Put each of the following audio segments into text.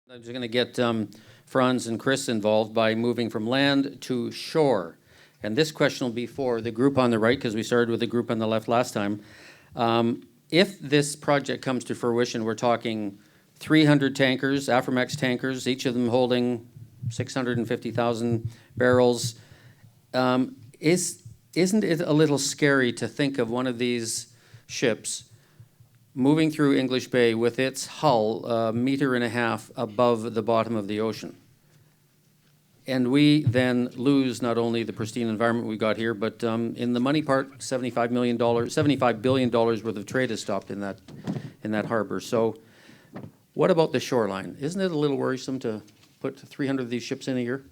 I'm just going to get Franz and Chris involved by moving from land to shore. And this question will be for the group on the right, because we started with the group on the left last time. If this project comes to fruition, we're talking 300 tankers, Aframax tankers, each of them holding 650,000 barrels. Isn't it a little scary to think of one of these ships moving through English Bay with its hull a meter and a half above the bottom of the ocean? And we then lose not only the pristine environment we got here, but in the money part, $75 billion worth of trade is stopped in that harbor. So what about the shoreline? Isn't it a little worrisome to put 300 of these ships in a year?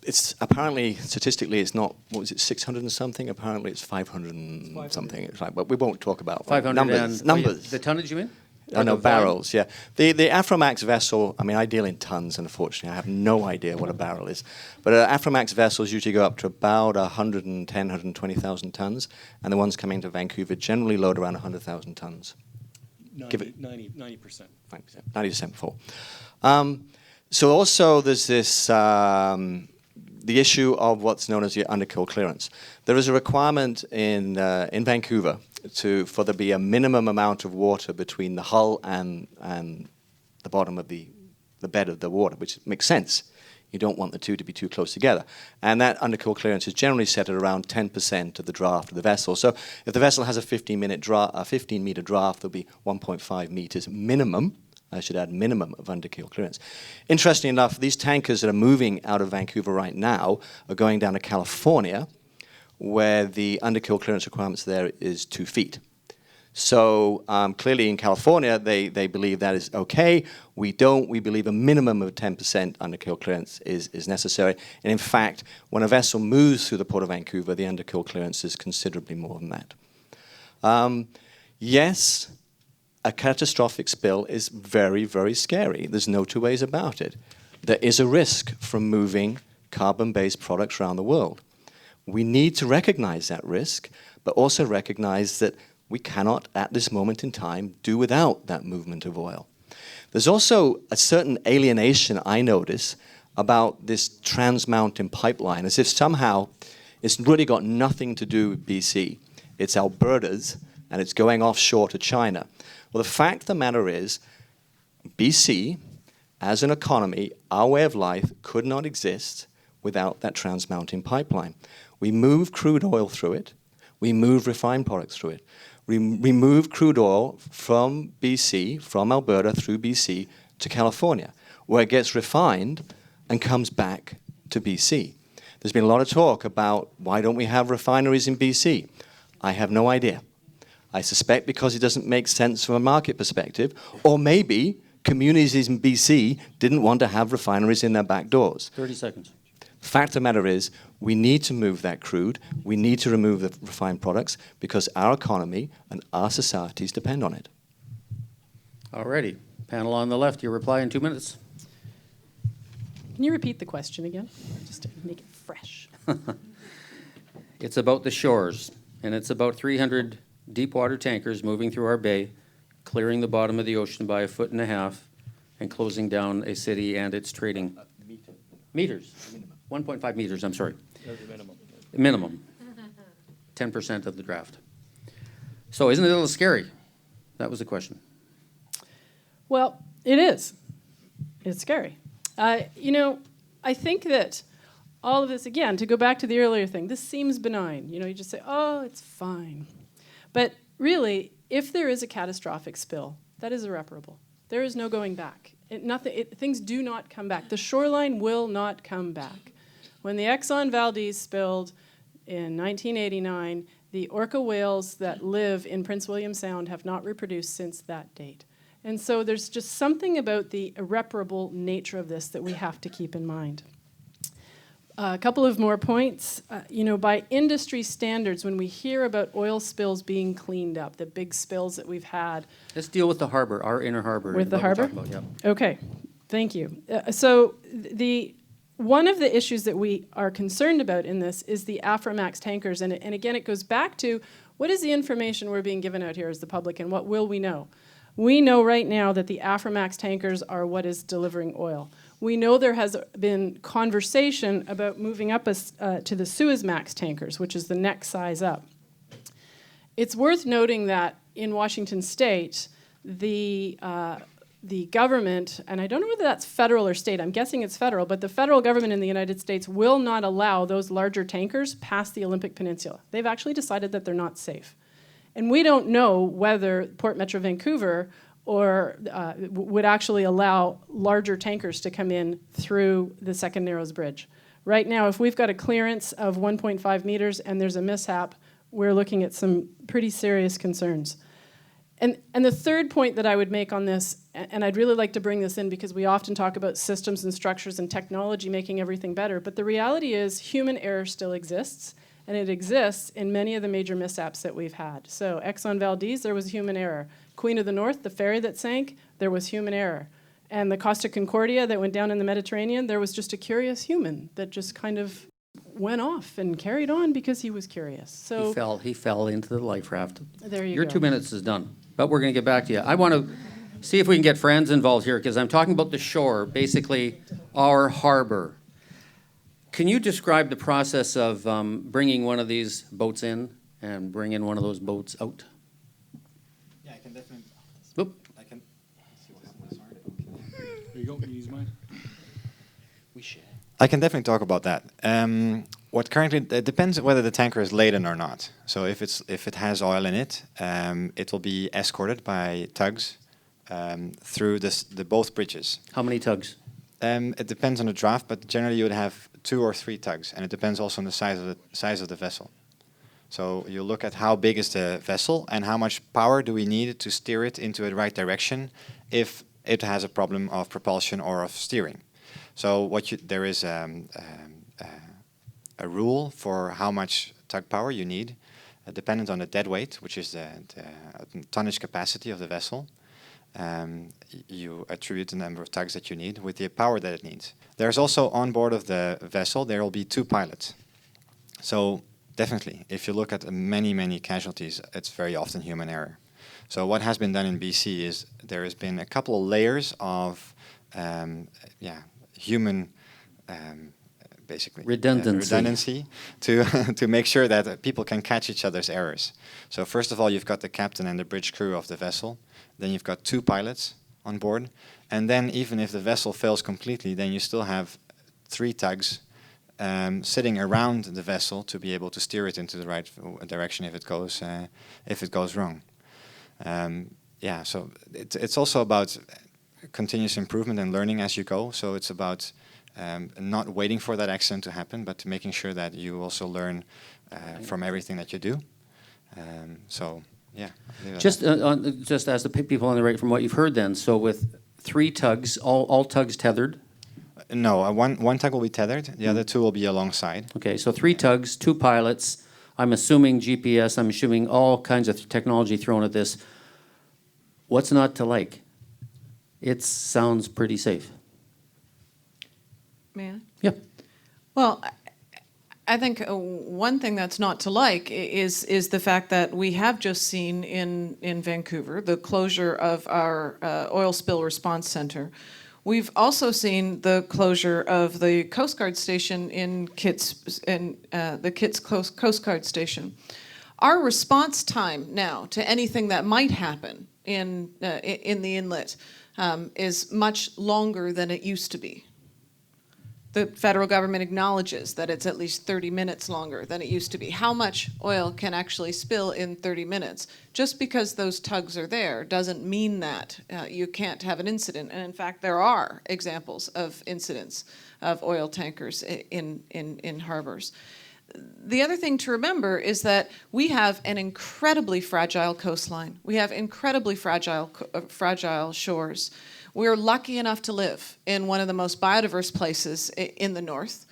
It's apparently, statistically, it's not, what was it, 600 and something? Apparently it's 500 and something. It's like, but we won't talk about 500 numbers. Numbers. The tonnage, you mean? Oh, no, barrels, yeah. The Aframax vessel, I mean, I deal in tons, unfortunately. I have no idea what a barrel is. But Aframax vessels usually go up to about 110, 120,000 tons, and the ones coming to Vancouver generally load around 100,000 tons. 90%. 90% full. So also there's this, the issue of what's known as your underkill clearance. There is a requirement in Vancouver for there be a minimum amount of water between the hull and the bottom of the bed of the water, which makes sense. You don't want the two to be too close together. And that underkill clearance is generally set at around 10% of the draft of the vessel. So if the vessel has a 15-meter draft, there'll be 1.5 meters minimum. I should add minimum of underkill clearance. Interestingly enough, these tankers that are moving out of Vancouver right now are going down to California, where the underkill clearance requirements there is 2 feet. So clearly in California, they believe that is okay. We don't. We believe a minimum of 10% underkill clearance is necessary. And in fact, when a vessel moves through the port of Vancouver, the underkill clearance is considerably more than that. Yes, a catastrophic spill is very, very scary. There's no two ways about it. There is a risk from moving carbon-based products around the world. We need to recognize that risk, but also recognize that we cannot, at this moment in time, do without that movement of oil. There's also a certain alienation I notice about this Trans-Mountain pipeline, as if somehow it's really got nothing to do with BC. It's Alberta's, and it's going offshore to China. Well, the fact of the matter is, BC, as an economy, our way of life could not exist without that Trans-Mountain pipeline. We move crude oil through it. We move refined products through it. We move crude oil from BC, from Alberta through BC to California, where it gets refined and comes back to BC. There's been a lot of talk about why don't we have refineries in BC? I have no idea. I suspect because it doesn't make sense from a market perspective, or maybe communities in BC didn't want to have refineries in their back doors. 30 seconds. Fact of the matter is, we need to move that crude. We need to remove the refined products because our economy and our societies depend on it. Alrighty. Panel on the left, your reply in 2 minutes. Can you repeat the question again? Just to make it fresh. It's about the shores, and it's about 300 deep water tankers moving through our bay, clearing the bottom of the ocean by 1.5 feet, and closing down a city and its trading. Meters. 1.5 meters, I'm sorry. Minimum. 10% of the draft. So isn't it a little scary? That was the question. Well, it is. It's scary. You know, I think that all of this, again, to go back to the earlier thing, this seems benign. You know, you just say, oh, it's fine. But really, if there is a catastrophic spill, that is irreparable. There is no going back. Things do not come back. The shoreline will not come back. When the Exxon Valdez spilled in 1989, the orca whales that live in Prince William Sound have not reproduced since that date. And so there's just something about the irreparable nature of this that we have to keep in mind. A couple of more points. You know, by industry standards, when we hear about oil spills being cleaned up, the big spills that we've had. Let's deal with the harbor, our inner harbor. With the harbor? About, yeah. Okay, thank you. So one of the issues that we are concerned about in this is the Aframax tankers. And again, it goes back to what is the information we're being given out here as the public and what will we know? We know right now that the Aframax tankers are what is delivering oil. We know there has been conversation about moving up to the Suezmax tankers, which is the next size up. It's worth noting that in Washington State, the government, and I don't know whether that's federal or state, I'm guessing it's federal, but the federal government in the United States will not allow those larger tankers past the Olympic Peninsula. They've actually decided that they're not safe. And we don't know whether Port Metro Vancouver would actually allow larger tankers to come in through the Second Narrows Bridge. Right now, if we've got a clearance of 1.5 meters and there's a mishap, we're looking at some pretty serious concerns. And the third point that I would make on this, and I'd really like to bring this in because we often talk about systems and structures and technology making everything better, but the reality is human error still exists, and it exists in many of the major mishaps that we've had. So Exxon Valdez, there was human error. Queen of the North, the ferry that sank, there was human error. And the Costa Concordia that went down in the Mediterranean, there was just a curious human that just kind of went off and carried on because he was curious. So He fell into the life raft. There you Your go. 2 minutes is done, but we're going to get back to you. I want to see if we can get friends involved here because I'm talking about the shore, basically our harbor. Can you describe the process of bringing one of these boats in and bringing one of those boats out? Yeah, I can definitely. Oop. I can. Let's see what happens. Sorry. There you go. You use mine. We share. I can definitely talk about that. What currently it depends whether the tanker is laden or not. So if it has oil in it, it will be escorted by tugs through both bridges. How many tugs? It depends on the draft, but generally you would have 2 or 3 tugs, and it depends also on the size of the vessel. So you look at how big is the vessel and how much power do we need to steer it into the right direction if it has a problem of propulsion or of steering. So there is a rule for how much tug power you need, dependent on the dead weight, which is the tonnage capacity of the vessel. You attribute the number of tugs that you need with the power that it needs. There's also on board of the vessel, there will be 2 pilots. So definitely, if you look at many casualties, it's very often human error. So what has been done in BC is there has been a couple of layers of human basically redundancy to make sure that people can catch each other's errors. So first of all, you've got the captain and the bridge crew of the vessel. Then you've got 2 pilots on board. And then even if the vessel fails completely, then you still have 3 tugs sitting around the vessel to be able to steer it into the right direction if it goes wrong. So it's also about continuous improvement and learning as you go. So it's about not waiting for that accident to happen, but making sure that you also learn from everything that you do. Just as the people on the right, from what you've heard then, so with 3 tugs, all tugs tethered? No, one tug will be tethered, the other 2 will be alongside. Okay, so 3 tugs, 2 pilots, I'm assuming GPS, I'm assuming all kinds of technology thrown at this. What's not to like? It sounds pretty safe. May I? Yeah. Well, I think one thing that's not to like is the fact that we have just seen in Vancouver the closure of our oil spill response center. We've also seen the closure of the Coast Guard station in the Kitts Coast Guard station. Our response time now to anything that might happen in the inlet is much longer than it used to be. The federal government acknowledges that it's at least 30 minutes longer than it used to be. How much oil can actually spill in 30 minutes? Just because those tugs are there doesn't mean that you can't have an incident. And in fact, there are examples of incidents of oil tankers in harbors. The other thing to remember is that we have an incredibly fragile coastline. We have incredibly fragile shores. We're lucky enough to live in one of the most biodiverse places in the north.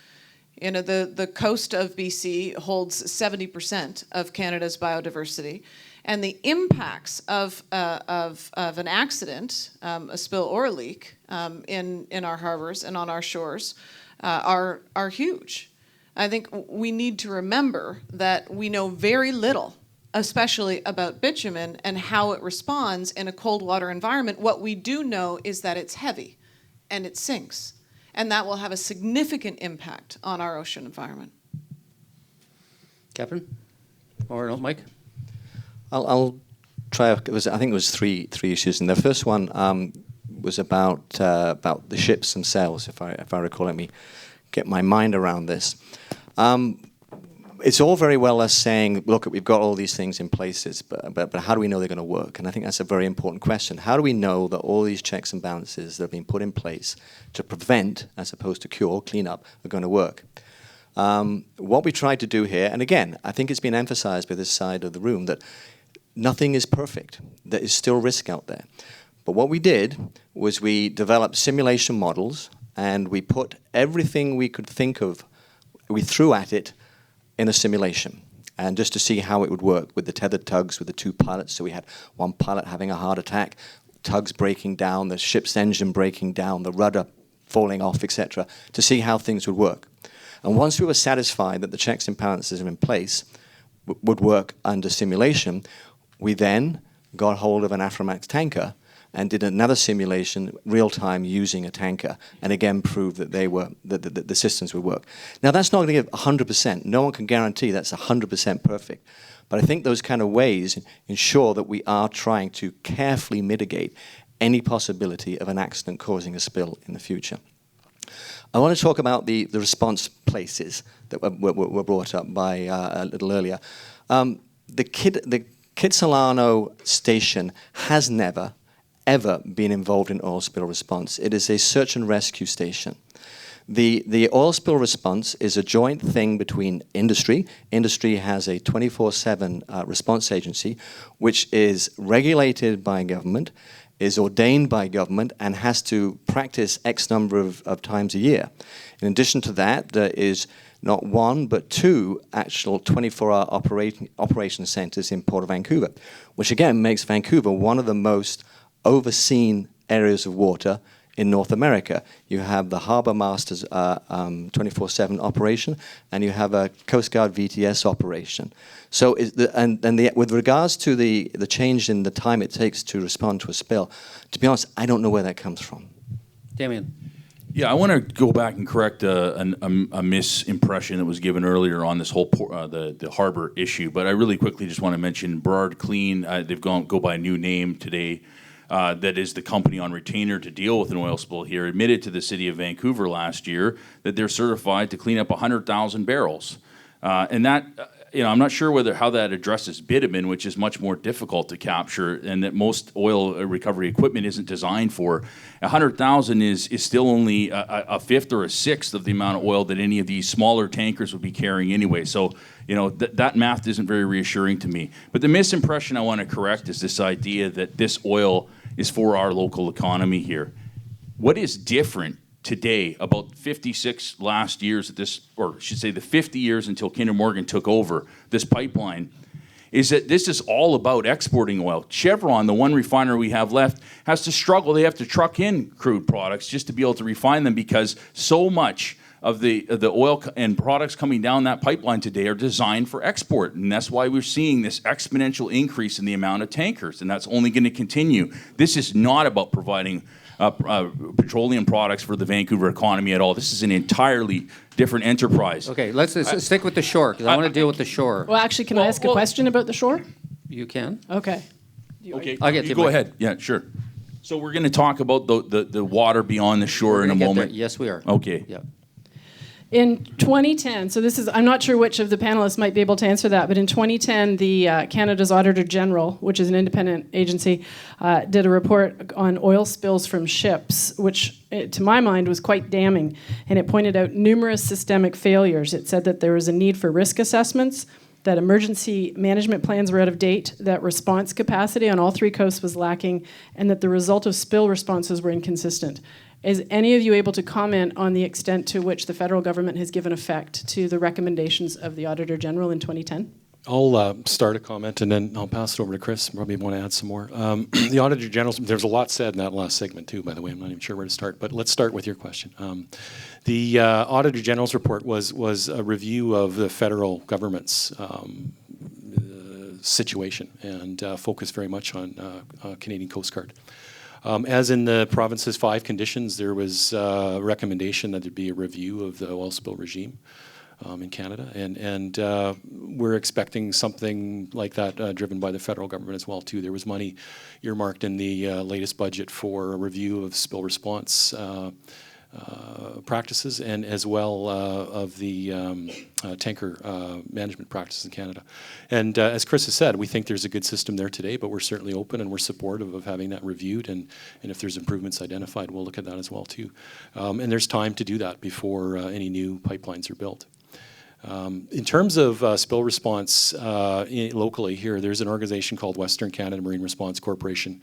You know, the coast of BC holds 70% of Canada's biodiversity, and the impacts of an accident, a spill or a leak, in our harbors and on our shores are huge. I think we need to remember that we know very little especially about bitumen and how it responds in a cold water environment. What we do know is that it's heavy and it sinks, and that will have a significant impact on our ocean environment. Captain? Or no, Mike? I'll try. I think it was three issues, and the first one was about the ships themselves. If I recall, let me get my mind around this. It's all very well us saying, look, we've got all these things in places, but how do we know they're going to work? And I think that's a very important question. How do we know that all these checks and balances that have been put in place to prevent, as opposed to cure, clean up, are going to work? What we tried to do here, and again, I think it's been emphasized by this side of the room, that nothing is perfect. There is still risk out there. But what we did was we developed simulation models, and we put everything we could think of, we threw at it in a simulation, and just to see how it would work with the tethered tugs, with the two pilots. So we had one pilot having a heart attack, tugs breaking down, the ship's engine breaking down, the rudder falling off, etc., to see how things would work. And once we were satisfied that the checks and balances are in place, would work under simulation, we then got hold of an Aframax tanker and did another simulation real-time using a tanker, and again proved that the systems would work. Now that's not going to give 100%. No one can guarantee that's 100% perfect. But I think those kind of ways ensure that we are trying to carefully mitigate any possibility of an accident causing a spill in the future. I want to talk about the response places that were brought up by a little earlier. The Kitsilano station has never, ever been involved in oil spill response. It is a search and rescue station. The oil spill response is a joint thing between industry. Industry has a 24/7 response agency, which is regulated by government, is ordained by government, and has to practice X number of times a year. In addition to that, there is not one, but two actual 24-hour operation centers in Port of Vancouver, which again makes Vancouver one of the most overseen areas of water in North America. You have the Harbour Masters 24/7 operation, and you have a Coast Guard VTS operation. So, with regards to the change in the time it takes to respond to a spill, to be honest, I don't know where that comes from. Damien? Yeah, I want to go back and correct a misimpression that was given earlier on this whole the Harbour issue. But I really quickly just want to mention Burrard Clean. They've go by a new name today. That is the company on retainer to deal with an oil spill here, admitted to the city of Vancouver last year that they're certified to clean up 100,000 barrels. And that, I'm not sure how that addresses bitumen, which is much more difficult to capture, and that most oil recovery equipment isn't designed for. 100,000 is still only a fifth or a sixth of the amount of oil that any of these smaller tankers would be carrying anyway. So, that math isn't very reassuring to me. But the misimpression I want to correct is this idea that this oil is for our local economy here. What is different today about 56 last years at this, or I should say the 50 years until Kinder Morgan took over this pipeline, is that this is all about exporting oil. Chevron, the one refiner we have left, has to struggle. They have to truck in crude products just to be able to refine them, because so much of the oil and products coming down that pipeline today are designed for export. And that's why we're seeing this exponential increase in the amount of tankers, and that's only going to continue. This is not about providing petroleum products for the Vancouver economy at all. This is an entirely different enterprise. Okay, let's stick with the shore, because I want to deal with the shore. Well, actually, can I ask a question about the shore? You can. Okay. Okay, I'll get you to go Mike. ahead. Yeah, sure. So we're going to talk about the water beyond the shore in a Get there. moment. Yes, we are. Okay. Yeah. In 2010, so this is, I'm not sure which of the panelists might be able to answer that, but in 2010, the Canada's Auditor General, which is an independent agency, did a report on oil spills from ships, which to my mind was quite damning, and it pointed out numerous systemic failures. It said that there was a need for risk assessments, that emergency management plans were out of date, that response capacity on all three coasts was lacking, and that the result of spill responses were inconsistent. Is any of you able to comment on the extent to which the federal government has given effect to the recommendations of the Auditor General in 2010? I'll start a comment and then I'll pass it over to Chris. Probably want to add some more. The Auditor General, there's a lot said in that last segment too, by the way. I'm not even sure where to start, but let's start with your question. The Auditor General's report was a review of the federal government's situation and focus very much on Canadian Coast Guard. As in the province's 5 conditions, there was a recommendation that there be a review of the oil spill regime in Canada, and we're expecting something like that driven by the federal government as well too. There was money earmarked in the latest budget for a review of spill response practices, and as well of the tanker management practices in Canada. And as Chris has said, we think there's a good system there today, but we're certainly open and we're supportive of having that reviewed, and if there's improvements identified, we'll look at that as well too. And there's time to do that before any new pipelines are built. In terms of spill response locally here, there's an organization called Western Canada Marine Response Corporation.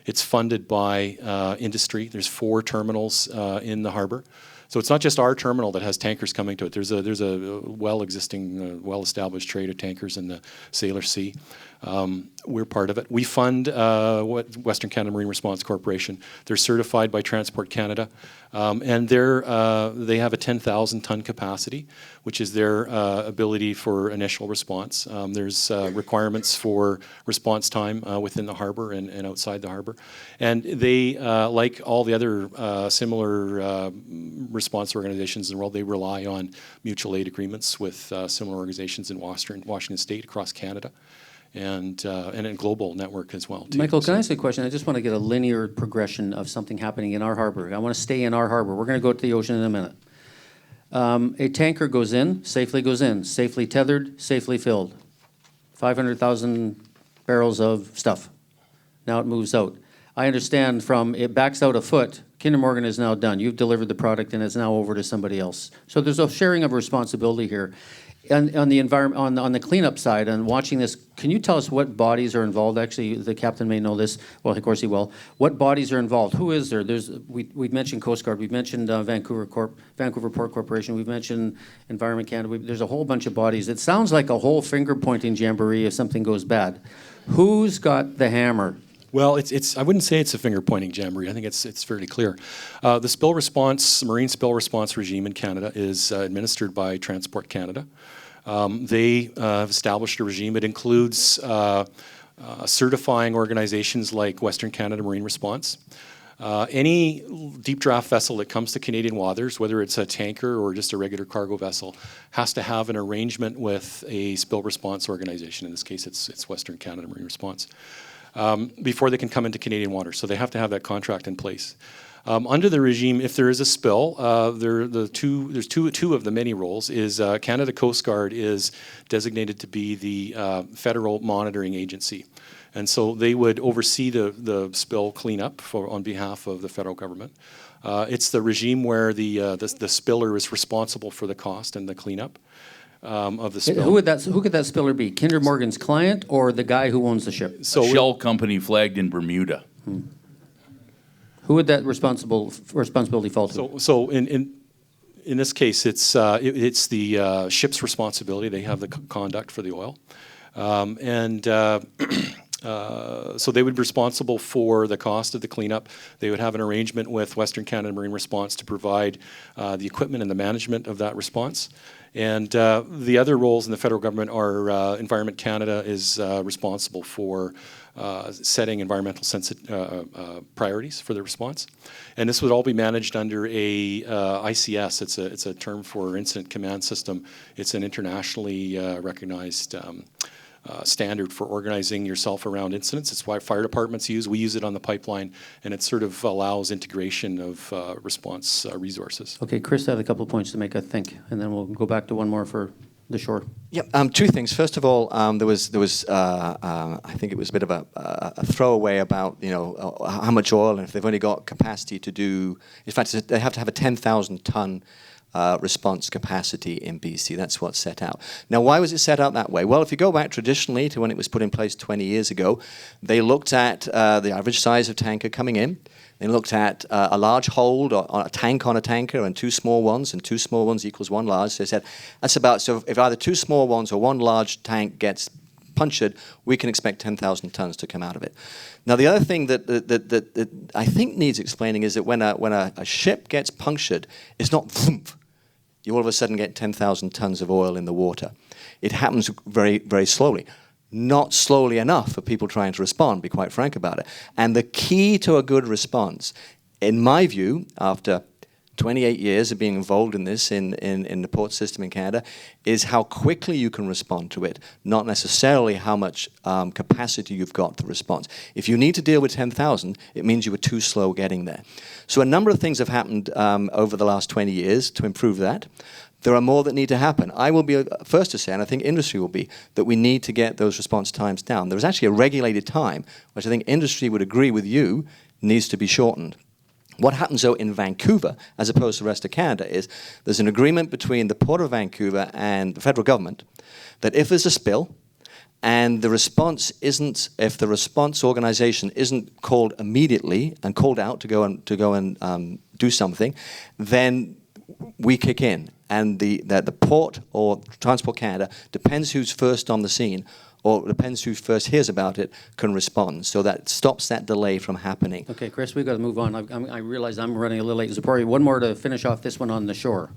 It's funded by industry. There's 4 terminals in the harbour. So it's not just our terminal that has tankers coming to it. There's a well-existing, well-established trade of tankers in the Sailor Sea. We're part of it. We fund Western Canada Marine Response Corporation. They're certified by Transport Canada, and they have a 10,000-ton capacity, which is their ability for initial response. There's requirements for response time within the harbour and outside the harbour. And they, like all the other similar response organizations in the world, they rely on mutual aid agreements with similar organizations in Washington State, across Canada, and a global network as well too. Michael, can I ask you a question? I just want to get a linear progression of something happening in our harbour. I want to stay in our harbour. We're going to go to the ocean in a minute. A tanker goes in, safely tethered, safely filled. 500,000 barrels of stuff. Now it moves out. I understand from it backs out a foot, Kinder Morgan is now done. You've delivered the product and it's now over to somebody else. So there's a sharing of responsibility here. On the environment, on the cleanup side, and watching this, can you tell us what bodies are involved? Actually, the captain may know this. Well, of course he will. What bodies are involved? Who is there? We've mentioned Coast Guard. We've mentioned Vancouver Port Corporation. We've mentioned Environment Canada. There's a whole bunch of bodies. It sounds like a whole finger-pointing jamboree if something goes bad. Who's got the hammer? Well, I wouldn't say it's a finger-pointing jamboree. I think it's fairly clear. The spill response, marine spill response regime in Canada is administered by Transport Canada. They have established a regime. It includes certifying organizations like Western Canada Marine Response. Any deep draft vessel that comes to Canadian waters, whether it's a tanker or just a regular cargo vessel, has to have an arrangement with a spill response organization. In this case, it's Western Canada Marine Response. Before they can come into Canadian waters. So they have to have that contract in place. Under the regime, if there is a spill, there's two of the many roles. Is Canada Coast Guard is designated to be the federal monitoring agency. And so they would oversee the spill cleanup on behalf of the federal government. It's the regime where the spiller is responsible for the cost and the cleanup of the spill. Who could that spiller be? Kinder Morgan's client or the guy who owns the ship? So a shell company flagged in Bermuda. Who would that responsibility fall to? So in this case, it's the ship's responsibility. They have the conduct for the oil, so they would be responsible for the cost of the cleanup. They would have an arrangement with Western Canada Marine Response to provide the equipment and the management of that response. And the other roles in the federal government are Environment Canada is responsible for setting environmental priorities for the response. And this would all be managed under a ICS. It's a term for Incident Command System. It's an internationally recognized standard for organizing yourself around incidents. It's why fire departments use. We use it on the pipeline, and it sort of allows integration of response resources. Okay, Chris had a couple of points to make, I think, and then we'll go back to one more for the shore. Yeah, 2 things. First of all, there was I think it was a bit of a throwaway about how much oil, and if they've only got capacity to do. In fact, they have to have a 10,000-ton response capacity in BC. That's what's set out. Now, why was it set out that way? Well, if you go back traditionally to when it was put in place 20 years ago, they looked at the average size of tanker coming in. They looked at a large hold or a tank on a tanker and 2 small ones, and 2 small ones equals 1 large. So they said that's about, so if either 2 small ones or 1 large tank gets punctured, we can expect 10,000 tons to come out of it. Now, the other thing that I think needs explaining is that when a ship gets punctured, it's not thump. You all of a sudden get 10,000 tons of oil in the water. It happens very, very slowly. not slowly enough for people trying to respond, be quite frank about it. And the key to a good response, in my view, after 28 years of being involved in this in the port system in Canada, is how quickly you can respond to it, not necessarily how much capacity you've got to respond. If you need to deal with 10,000, it means you were too slow getting there. So a number of things have happened over the last 20 years to improve that. There are more that need to happen. I will be first to say, and I think industry will be, that we need to get those response times down. There is actually a regulated time, which I think industry would agree with you, needs to be shortened. What happens, though, in Vancouver, as opposed to the rest of Canada, is there's an agreement between the Port of Vancouver and the federal government that if there's a spill and the response isn't, if the response organization isn't called immediately and called out to go and do something, then we kick in. And the port or Transport Canada, depends who's first on the scene, or depends who first hears about it, can respond. So that stops that delay from happening. Okay, Chris, we've got to move on. I realize I'm running a little late. Tzeporah, one more to finish off this one on the shore.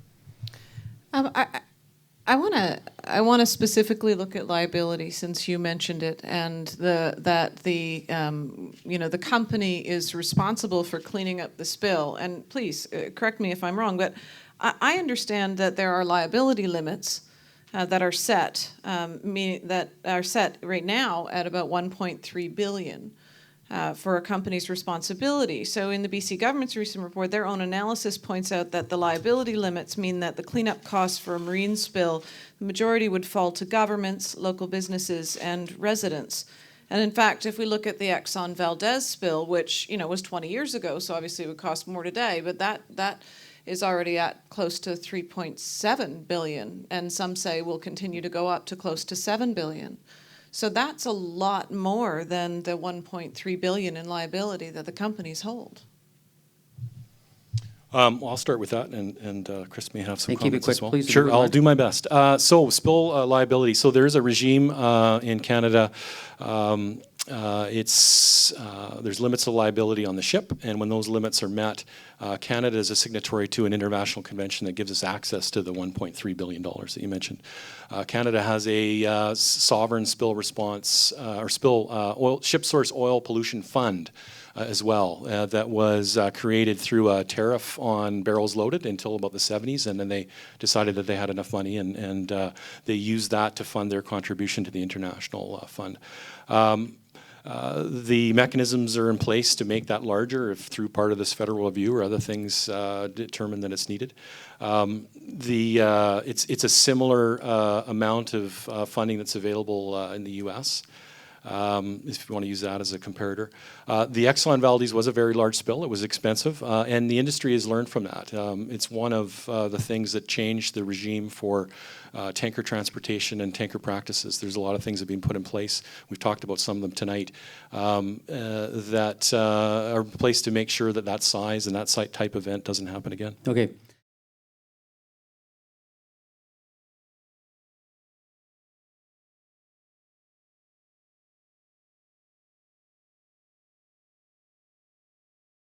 I want to specifically look at liability, since you mentioned it, and that the company is responsible for cleaning up the spill. And please correct me if I'm wrong, but I understand that there are liability limits that are set, that are set right now at about 1.3 billion. For a company's responsibility. So in the BC government's recent report, their own analysis points out that the liability limits mean that the cleanup costs for a marine spill, the majority would fall to governments, local businesses, and residents. And in fact, if we look at the Exxon Valdez spill, which was 20 years ago, so obviously it would cost more today, but that is already at close to 3.7 billion, and some say will continue to go up to close to 7 billion. So that's a lot more than the 1.3 billion in liability that the companies hold. Well, I'll start with that, and Chris may have some Keep it comments quick, as well. please. Sure, I'll do my best. So spill liability. So there is a regime in Canada. There's limits of liability on the ship, and when those limits are met, Canada is a signatory to an international convention that gives us access to the $1.3 billion that you mentioned. Canada has a sovereign spill response or spill ship source oil pollution fund as well that was created through a tariff on barrels loaded until about the 70s, and then they decided that they had enough money, and they used that to fund their contribution to the international fund. The mechanisms are in place to make that larger if through part of this federal review or other things determine that it's needed. It's a similar amount of funding that's available in the U.S., if you want to use that as a comparator. The Exxon Valdez was a very large spill. It was expensive, and the industry has learned from that. It's one of the things that changed the regime for tanker transportation and tanker practices. There's a lot of things that have been put in place. We've talked about some of them tonight that are in place to make sure that size and that type event doesn't happen again. Okay.